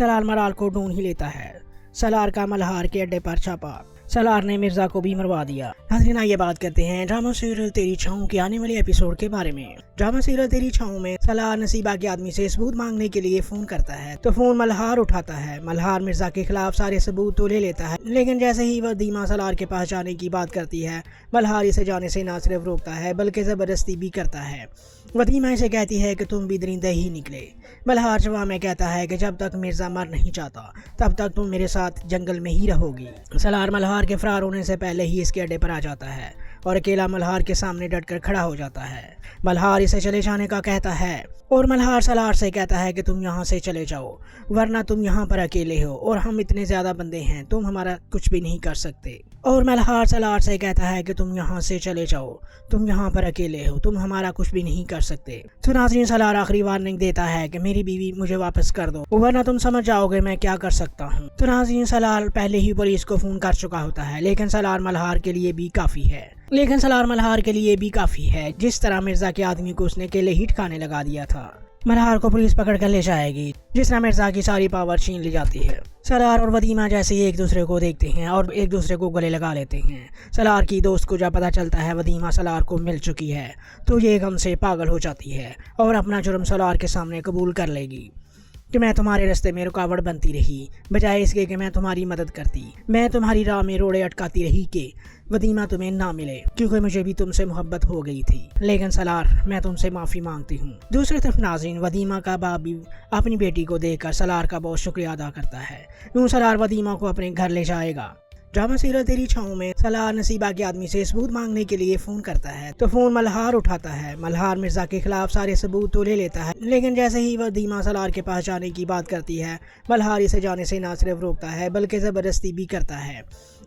سلار ملہار کو ڈھونڈ ہی لیتا ہے۔ سلار کا ملہار کے اڈے پر چھاپا، سلار نے مرزا کو بھی مروا دیا۔ ناظرین آئیے بات کرتے ہیں ڈرامہ سیریل تیری چھاؤں کے آنے والے ایپیسوڈ کے بارے میں۔ ڈرامہ سیریل تیری چھاؤں میں سلار نصیبہ کے آدمی سے ثبوت مانگنے کے لیے فون کرتا ہے تو فون ملہار اٹھاتا ہے۔ ملہار مرزا کے خلاف سارے ثبوت تو لے لیتا ہے، لیکن جیسے ہی وادیمہ سلار کے پاس جانے کی بات کرتی ہے، ملہار اسے جانے سے نہ صرف روکتا ہے بلکہ زبردستی بھی کرتا ہے۔ وادیمہ اسے کہتی ہے کہ تم بھی درندہ ہی نکلے۔ ملہار جواب میں کہتا ہے کہ جب تک مرزا مر نہیں جاتا تب تک تم میرے ساتھ جنگل میں ہی رہو گی۔ سلار ملہار کے فرار ہونے سے پہلے ہی اس کے اڈے پر آ جاتا ہے اور اکیلا ملہار کے سامنے ڈٹ کر کھڑا ہو جاتا ہے۔ ملہار اسے چلے جانے کا کہتا ہے اور ملہار سلار سے کہتا ہے کہ تم یہاں سے چلے جاؤ ورنہ تم یہاں پر اکیلے ہو اور ہم اتنے زیادہ بندے ہیں، تم ہمارا کچھ بھی نہیں کر سکتے۔ اور ملہار سلار سے کہتا ہے کہ تم یہاں سے چلے جاؤ، تم یہاں پر اکیلے ہو، تم ہمارا کچھ بھی نہیں کر سکتے۔ تو ناظرین سلار آخری وارننگ دیتا ہے کہ میری بیوی مجھے واپس کر دو ورنہ تم سمجھ جاؤ گے میں کیا کر سکتا ہوں۔ تو ناظرین سلار پہلے ہی پولیس کو فون کر چکا ہوتا ہے، لیکن سلار ملہار کے لیے بھی کافی ہے جس طرح مرزا کے آدمی کو اس نے اکیلے ہی ٹھکانے لگا دیا تھا۔ ملہار کو پولیس پکڑ کر لے جائے گی جس طرح مرزا کی ساری پاور چھین لی جاتی ہے۔ سلار اور وادیمہ جیسے ہی ایک دوسرے کو دیکھتے ہیں اور ایک دوسرے کو گلے لگا لیتے ہیں۔ سلار کی دوست کو جب پتہ چلتا ہے وادیمہ سلار کو مل چکی ہے تو یہ غم سے پاگل ہو جاتی ہے اور اپنا جرم سلار کے سامنے قبول کر لے گی کہ میں تمہارے راستے میں رکاوٹ بنتی رہی بجائے اس کے کہ میں تمہاری مدد کرتی۔ میں تمہاری راہ میں روڑے اٹکاتی رہی کہ وادیمہ تمہیں نہ ملے کیونکہ مجھے بھی تم سے محبت ہو گئی تھی، لیکن سلار میں تم سے معافی مانگتی ہوں۔ دوسری طرف ناظرین وادیمہ کا باپ بھی اپنی بیٹی کو دیکھ کر سلار کا بہت شکریہ ادا کرتا ہے۔ یوں سلار وادیمہ کو اپنے گھر لے جائے گا۔ ڈرامہ سیریل تیری چھاؤں میں سلار نصیبہ کے آدمی سے ثبوت مانگنے کے لیے فون کرتا ہے تو فون ملہار اٹھاتا ہے۔ ملہار مرزا کے خلاف سارے ثبوت تو لے لیتا ہے، لیکن جیسے ہی وادیمہ سلار کے پاس جانے کی بات کرتی ہے، ملہار اسے جانے سے نہ صرف روکتا ہے بلکہ زبردستی بھی کرتا ہے۔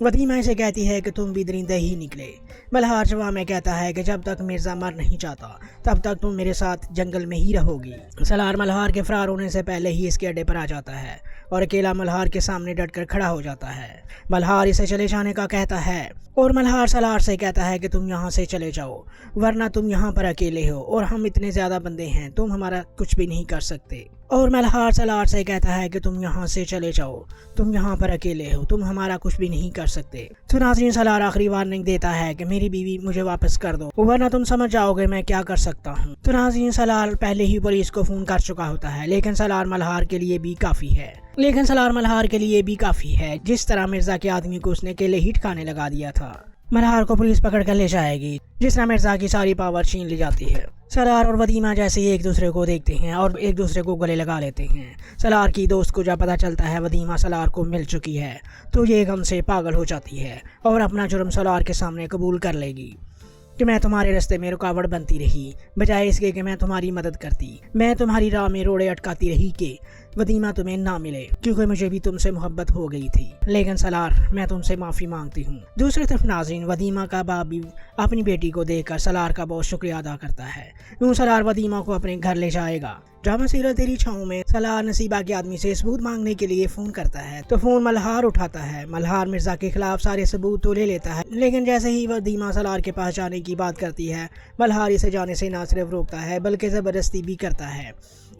وادیمہ اسے کہتی ہے کہ تم بھی درندہ ہی نکلے۔ ملہار جواب میں کہتا ہے کہ جب تک مرزا مر نہیں جاتا تب تک تم میرے ساتھ جنگل میں ہی رہو گی۔ سلار ملہار کے فرار ہونے سے پہلے ہی اس کے اڈے پر آ جاتا ہے اور اکیلا ملہار کے سامنے ڈٹ کر کھڑا ہو جاتا ہے۔ ملہار اسے چلے جانے کا کہتا ہے اور ملہار سلار سے کہتا ہے کہ تم یہاں سے چلے جاؤ ورنہ تم یہاں پر اکیلے ہو اور ہم اتنے زیادہ بندے ہیں، تم ہمارا کچھ بھی نہیں کر سکتے۔ اور ملہار سلار سے کہتا ہے کہ تم یہاں سے چلے جاؤ، تم یہاں پر اکیلے ہو، تم ہمارا کچھ بھی نہیں کر سکتے۔ تو ناظرین سلار آخری وارننگ دیتا ہے کہ میری بیوی مجھے واپس کر دو ورنہ تم سمجھ جاؤ گے میں کیا کر سکتا ہوں۔ تو ناظرین سلار پہلے ہی پولیس کو فون کر چکا ہوتا ہے، لیکن سلار ملہار کے لیے بھی کافی ہے جس طرح مرزا کے آدمی کو اس نے اکیلے ہی ٹھکانے لگا دیا تھا۔ ملہار کو پولیس پکڑ کر لے جائے گی جس طرح مرزا کی ساری پاور چھین لی جاتی ہے۔ سلار اور وادیمہ جیسے ہی ایک دوسرے کو دیکھتے ہیں اور ایک دوسرے کو گلے لگا لیتے ہیں۔ سلار کی دوست کو جب پتہ چلتا ہے وادیمہ سلار کو مل چکی ہے تو یہ غم سے پاگل ہو جاتی ہے اور اپنا جرم سلار کے سامنے قبول کر لے گی کہ میں تمہارے راستے میں رکاوٹ بنتی رہی بجائے اس کے کہ میں تمہاری مدد کرتی۔ میں تمہاری راہ میں روڑے اٹکاتی رہی کہ وادیمہ تمہیں نہ ملے کیونکہ مجھے بھی تم سے محبت ہو گئی تھی، لیکن سلار میں تم سے معافی مانگتی ہوں۔ دوسری طرف ناظرین وادیمہ کا باپ بھی اپنی بیٹی کو دیکھ کر سلار کا بہت شکریہ ادا کرتا ہے۔ یوں سلار وادیمہ کو اپنے گھر لے جائے گا۔ ڈرامہ سیریل تیری چھاؤں میں سلار نصیبہ کے آدمی سے ثبوت مانگنے کے لیے فون کرتا ہے تو فون ملہار اٹھاتا ہے۔ ملہار مرزا کے خلاف سارے ثبوت تو لے لیتا ہے، لیکن جیسے ہی وادیمہ سلار کے پاس جانے کی بات کرتی ہے، ملہار اسے جانے سے نہ صرف روکتا ہے بلکہ زبردستی بھی کرتا ہے۔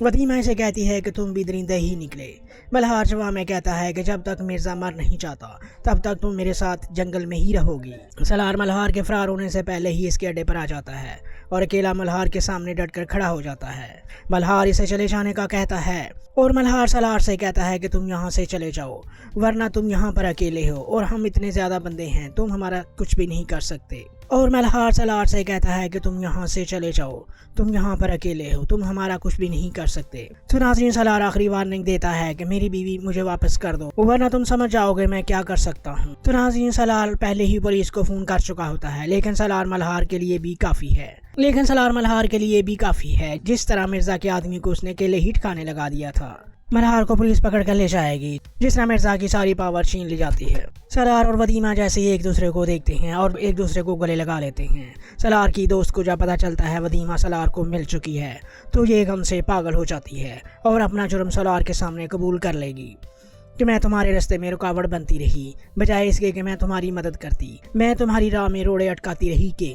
وادیمہ اسے کہتی ہے کہ تم بھی درندہ ہی نکلے۔ ملہار جواب میں کہتا ہے کہ جب تک مرزا مر نہیں جاتا تب تک تم میرے ساتھ جنگل میں ہی رہو گی۔ سلار ملہار کے فرار ہونے سے پہلے ہی اس کے اڈے پر آ جاتا ہے اور اکیلا ملہار کے سامنے ڈٹ کر کھڑا ہو جاتا ہے۔ ملہار اسے چلے جانے کا کہتا ہے اور ملہار سلار سے کہتا ہے کہ تم یہاں سے چلے جاؤ ورنہ تم یہاں پر اکیلے ہو اور ہم اتنے زیادہ بندے ہیں، تم ہمارا کچھ بھی نہیں کر سکتے۔ اور ملہار سلار سے کہتا ہے کہ تم یہاں سے چلے جاؤ، تم یہاں پر اکیلے ہو، تم ہمارا کچھ بھی نہیں کر سکتے۔ تو ناظرین سلار آخری وارننگ دیتا ہے کہ میری بیوی مجھے واپس کر دو ورنہ تم سمجھ جاؤ گے میں کیا کر سکتا ہوں۔ تو ناظرین سلار پہلے ہی پولیس کو فون کر چکا ہوتا ہے، لیکن سلار ملہار کے لیے بھی کافی ہے جس طرح مرزا کے آدمی کو اس نے اکیلے ہی ٹھکانے لگا دیا تھا۔ ملہار کو پولیس پکڑ کر لے جائے گی جس طرح مرزا کی ساری پاور چھین لی جاتی ہے۔ سلار اور وادیمہ جیسے ہی ایک دوسرے کو دیکھتے ہیں اور ایک دوسرے کو گلے لگا لیتے ہیں۔ سلار کی دوست کو جب پتہ چلتا ہے وادیمہ سلار کو مل چکی ہے تو یہ غم سے پاگل ہو جاتی ہے اور اپنا جرم سلار کے سامنے قبول کر لے گی کہ میں تمہارے راستے میں رکاوٹ بنتی رہی بجائے اس کے کہ میں تمہاری مدد کرتی۔ میں تمہاری راہ میں روڑے اٹکاتی رہی کہ